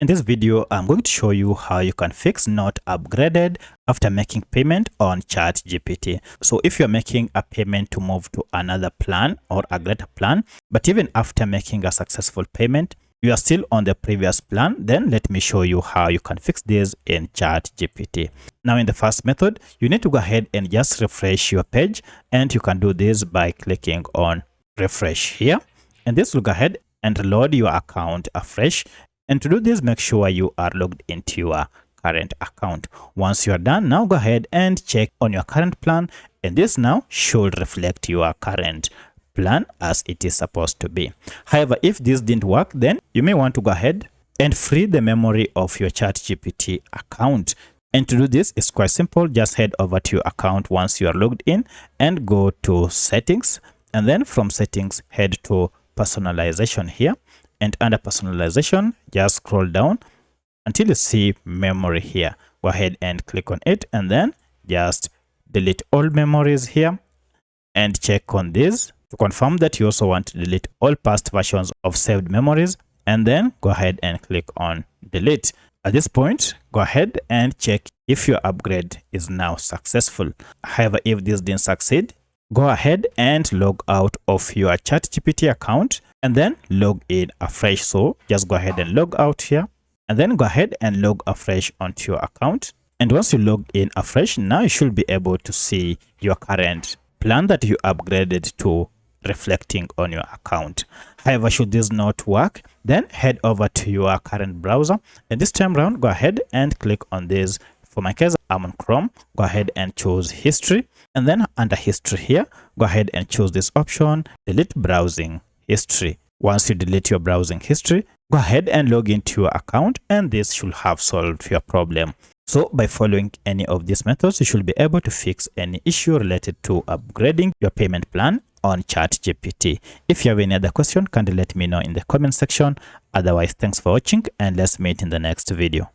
In this video, I'm going to show you how you can fix not upgraded after making payment on ChatGPT. So if you're making a payment to move to another plan or a greater plan, but even after making a successful payment, you are still on the previous plan, then let me show you how you can fix this in ChatGPT. Now in the first method, you need to go ahead and just refresh your page, and you can do this by clicking on refresh here. And this will go ahead and reload your account afresh. And to do this, make sure you are logged into your current account. Once you are done, now go ahead and check on your current plan, and this now should reflect your current plan as it is supposed to be. However, if this didn't work, then you may want to go ahead and free the memory of your ChatGPT account. And to do this, it's quite simple. Just head over to your account once you are logged in and go to settings, and then from settings head to personalization here. And under personalization, just scroll down until you see memory here. Go ahead and click on it, and then just delete all memories here and check on this to confirm that you also want to delete all past versions of saved memories, and then go ahead and click on delete. At this point, go ahead and check if your upgrade is now successful. However, if this didn't succeed, go ahead and log out of your ChatGPT account and then log in afresh. So just go ahead and log out here, and then go ahead and log afresh onto your account. And once you log in afresh, now you should be able to see your current plan that you upgraded to reflecting on your account. However, should this not work, then head over to your current browser, and this time around, go ahead and click on this. For my case, I'm on Chrome. Go ahead and choose history, and then under history here, go ahead and choose this option, delete browsing history. Once you delete your browsing history, go ahead and log into your account, and this should have solved your problem. So by following any of these methods, you should be able to fix any issue related to upgrading your payment plan on ChatGPT. If you have any other question, kindly let me know in the comment section. Otherwise, thanks for watching, and let's meet in the next video.